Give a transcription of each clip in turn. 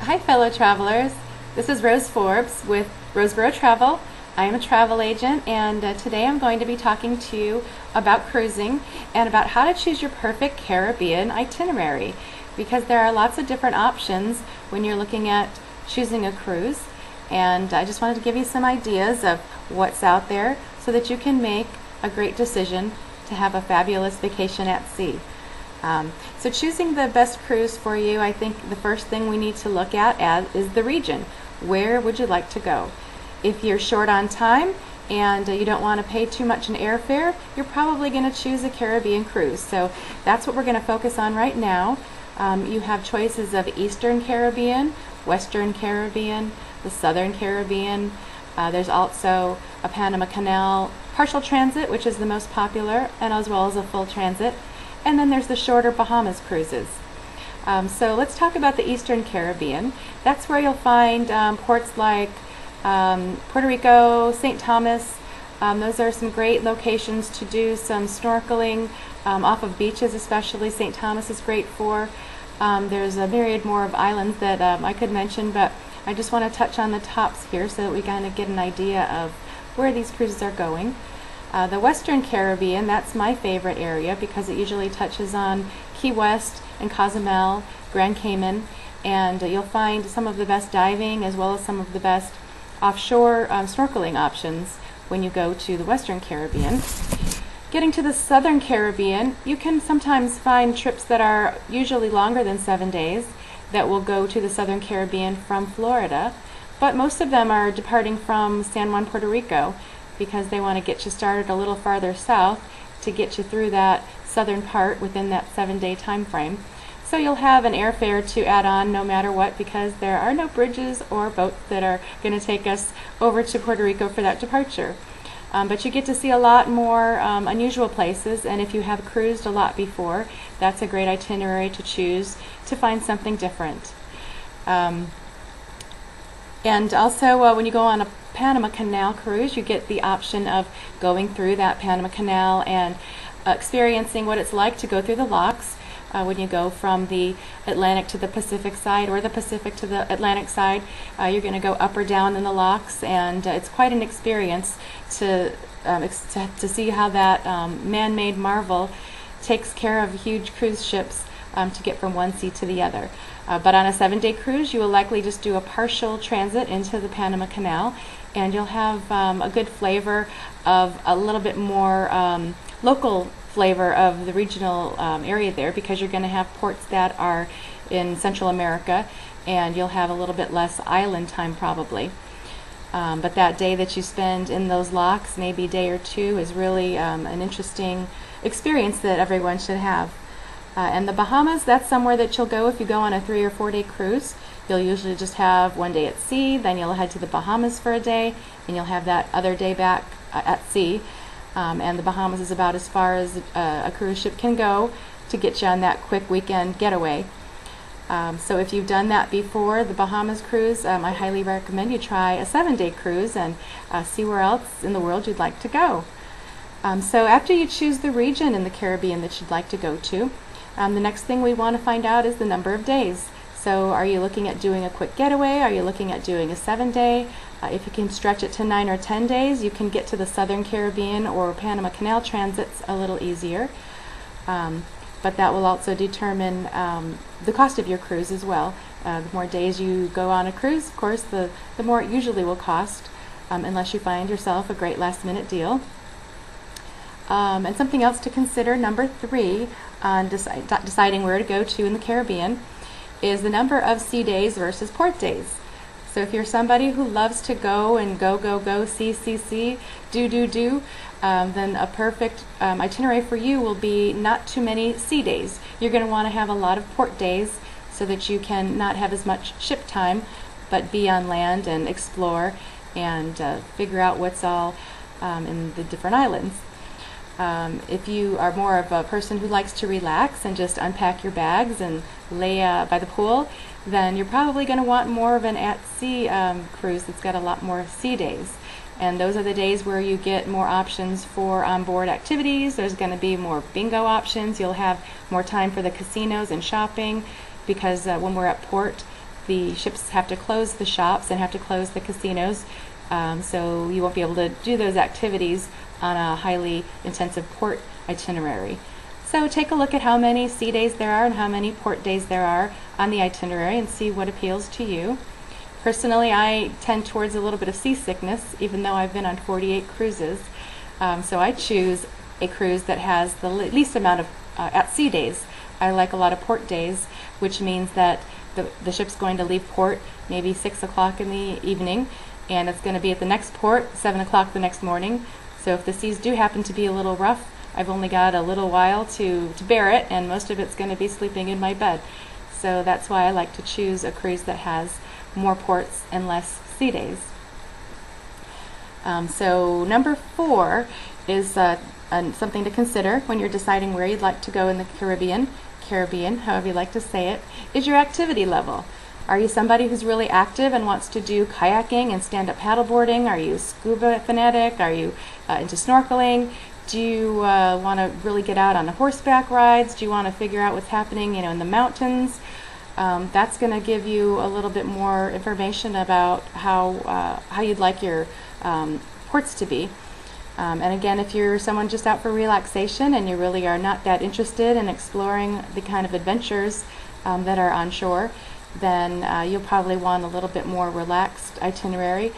Hi fellow travelers, this is Rose Forbes with Roseboro Travel. I am a travel agent and today I'm going to be talking to you about cruising and about how to choose your perfect Caribbean itinerary, because there are lots of different options when you're looking at choosing a cruise, and I just wanted to give you some ideas of what's out there so that you can make a great decision to have a fabulous vacation at sea. So choosing the best cruise for you, I think the first thing we need to look at is the region. Where would you like to go? If you're short on time and you don't want to pay too much in airfare, you're probably going to choose a Caribbean cruise. So that's what we're going to focus on right now. You have choices of Eastern Caribbean, Western Caribbean, the Southern Caribbean. There's also a Panama Canal partial transit, which is the most popular, and as well as a full transit. And then there's the shorter Bahamas cruises. So let's talk about the Eastern Caribbean. That's where you'll find ports like Puerto Rico, St. Thomas. Those are some great locations to do some snorkeling off of beaches, especially St. Thomas is great for. There's a myriad more of islands that I could mention, but I just want to touch on the tops here so that we kind of get an idea of where these cruises are going. The Western Caribbean, that's my favorite area because it usually touches on Key West and Cozumel, Grand Cayman, and you'll find some of the best diving as well as some of the best offshore snorkeling options when you go to the Western Caribbean. Getting to the Southern Caribbean, you can sometimes find trips that are usually longer than 7 days that will go to the Southern Caribbean from Florida, but most of them are departing from San Juan, Puerto Rico, because they want to get you started a little farther south to get you through that southern part within that 7-day time frame. So you'll have an airfare to add on no matter what, because there are no bridges or boats that are going to take us over to Puerto Rico for that departure. But you get to see a lot more unusual places, and if you have cruised a lot before, that's a great itinerary to choose to find something different. And also when you go on a Panama Canal cruise, you get the option of going through that Panama Canal and experiencing what it's like to go through the locks when you go from the Atlantic to the Pacific side or the Pacific to the Atlantic side. You're going to go up or down in the locks, and it's quite an experience to see how that man-made marvel takes care of huge cruise ships to get from one sea to the other. But on a 7-day cruise, you will likely just do a partial transit into the Panama Canal, and you'll have a good flavor of a little bit more local flavor of the regional area there, because you're going to have ports that are in Central America, and you'll have a little bit less island time probably. But that day that you spend in those locks, maybe a day or two, is really an interesting experience that everyone should have. And the Bahamas, that's somewhere that you'll go if you go on a 3 or 4 day cruise. You'll usually just have 1 day at sea, then you'll head to the Bahamas for a day, and you'll have that other day back at sea. And the Bahamas is about as far as a cruise ship can go to get you on that quick weekend getaway. So if you've done that before, the Bahamas cruise, I highly recommend you try a 7-day cruise and see where else in the world you'd like to go. So after you choose the region in the Caribbean that you'd like to go to, the next thing we want to find out is the number of days. So are you looking at doing a quick getaway? Are you looking at doing a 7-day? If you can stretch it to 9 or 10 days, you can get to the Southern Caribbean or Panama Canal transits a little easier. But that will also determine the cost of your cruise as well. The more days you go on a cruise, of course, the more it usually will cost, unless you find yourself a great last-minute deal. And something else to consider, number 3, on deciding where to go to in the Caribbean, is the number of sea days versus port days. So if you're somebody who loves to go and go, see, do, then a perfect itinerary for you will be not too many sea days. You're going to want to have a lot of port days so that you can not have as much ship time, but be on land and explore and figure out what's all in the different islands. If you are more of a person who likes to relax and just unpack your bags and lay by the pool, then you're probably going to want more of an at-sea cruise that's got a lot more sea days. And those are the days where you get more options for onboard activities. There's going to be more bingo options. You'll have more time for the casinos and shopping, because when we're at port, the ships have to close the shops and have to close the casinos, so you won't be able to do those activities on a highly intensive port itinerary. So take a look at how many sea days there are and how many port days there are on the itinerary and see what appeals to you. Personally, I tend towards a little bit of seasickness, even though I've been on 48 cruises. So I choose a cruise that has the least amount of at sea days. I like a lot of port days, which means that the ship's going to leave port maybe 6 o'clock in the evening, and it's going to be at the next port 7 o'clock the next morning. So if the seas do happen to be a little rough, I've only got a little while to bear it, and most of it's going to be sleeping in my bed. So that's why I like to choose a cruise that has more ports and less sea days. So number 4 is something to consider when you're deciding where you'd like to go in the Caribbean, however you like to say it, is your activity level. Are you somebody who's really active and wants to do kayaking and stand-up paddleboarding? Are you a scuba fanatic? Are you into snorkeling? Do you want to really get out on the horseback rides? Do you want to figure out what's happening, in the mountains? That's going to give you a little bit more information about how you'd like your ports to be. And again, if you're someone just out for relaxation and you really are not that interested in exploring the kind of adventures that are on shore, then you'll probably want a little bit more relaxed itinerary,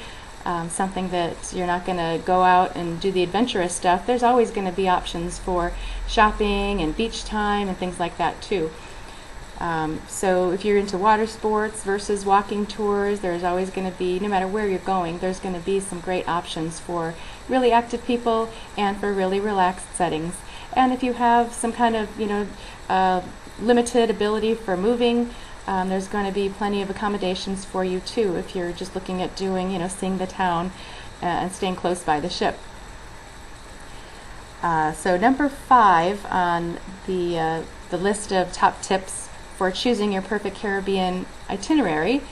something that you're not going to go out and do the adventurous stuff. There's always going to be options for shopping and beach time and things like that too. So if you're into water sports versus walking tours, there's always going to be, no matter where you're going, there's going to be some great options for really active people and for really relaxed settings. And if you have some kind of, limited ability for moving, there's going to be plenty of accommodations for you too if you're just looking at doing, seeing the town and staying close by the ship. So number 5 on the list of top tips for choosing your perfect Caribbean itinerary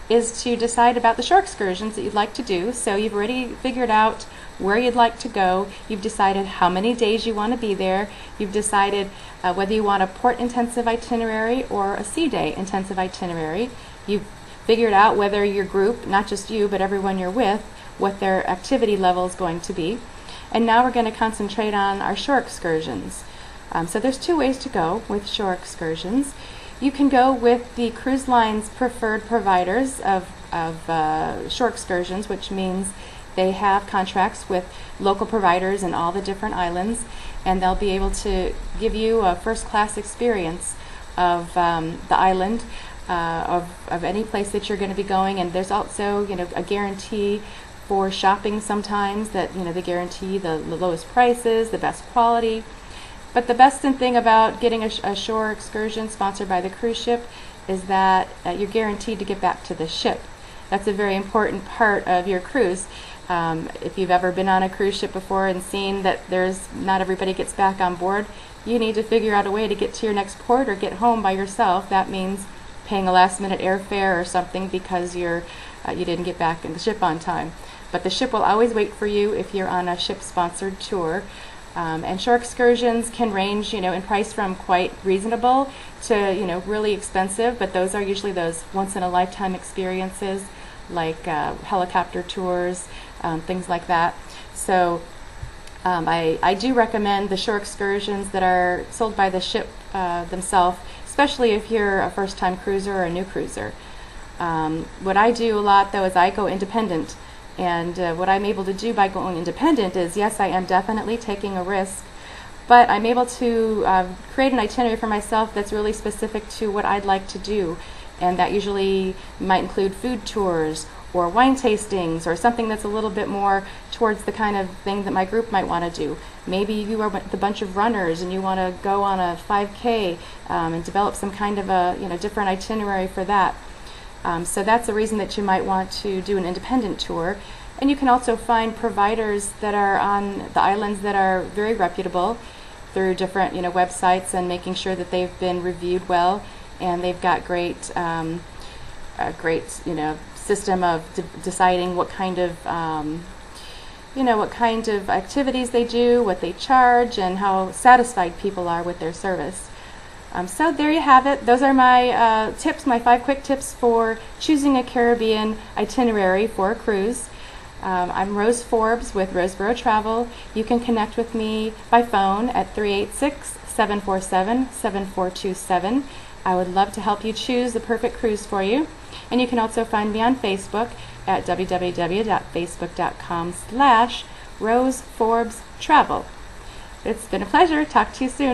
is to decide about the shore excursions that you'd like to do. So you've already figured out where you'd like to go. You've decided how many days you want to be there. You've decided whether you want a port-intensive itinerary or a sea day intensive itinerary. You've figured out whether your group, not just you, but everyone you're with, what their activity level is going to be. And now we're going to concentrate on our shore excursions. So there's 2 ways to go with shore excursions. You can go with the cruise line's preferred providers of shore excursions, which means they have contracts with local providers in all the different islands, and they'll be able to give you a first-class experience of the island, of any place that you're going to be going. And there's also, a guarantee for shopping sometimes that, they guarantee the lowest prices, the best quality. But the best thing about getting a shore excursion sponsored by the cruise ship is that you're guaranteed to get back to the ship. That's a very important part of your cruise. If you've ever been on a cruise ship before and seen that not everybody gets back on board, you need to figure out a way to get to your next port or get home by yourself. That means paying a last-minute airfare or something because you didn't get back in the ship on time. But the ship will always wait for you if you're on a ship-sponsored tour. And shore excursions can range, in price from quite reasonable to, really expensive, but those are usually those once-in-a-lifetime experiences like helicopter tours, things like that. So I do recommend the shore excursions that are sold by the ship themselves, especially if you're a first-time cruiser or a new cruiser. What I do a lot, though, is I go independent. And what I'm able to do by going independent is, yes, I am definitely taking a risk, but I'm able to create an itinerary for myself that's really specific to what I'd like to do. And that usually might include food tours or wine tastings or something that's a little bit more towards the kind of thing that my group might want to do. Maybe you are with a bunch of runners and you want to go on a 5K and develop some kind of a different itinerary for that. So that's the reason that you might want to do an independent tour. And you can also find providers that are on the islands that are very reputable through different websites and making sure that they've been reviewed well and they've got great system of deciding what kind of what kind of activities they do, what they charge, and how satisfied people are with their service. So there you have it. Those are my tips, my 5 quick tips for choosing a Caribbean itinerary for a cruise. I'm Rose Forbes with Roseboro Travel. You can connect with me by phone at 386-747-7427. I would love to help you choose the perfect cruise for you. And you can also find me on Facebook at www.facebook.com/Rose Forbes Travel. It's been a pleasure. Talk to you soon.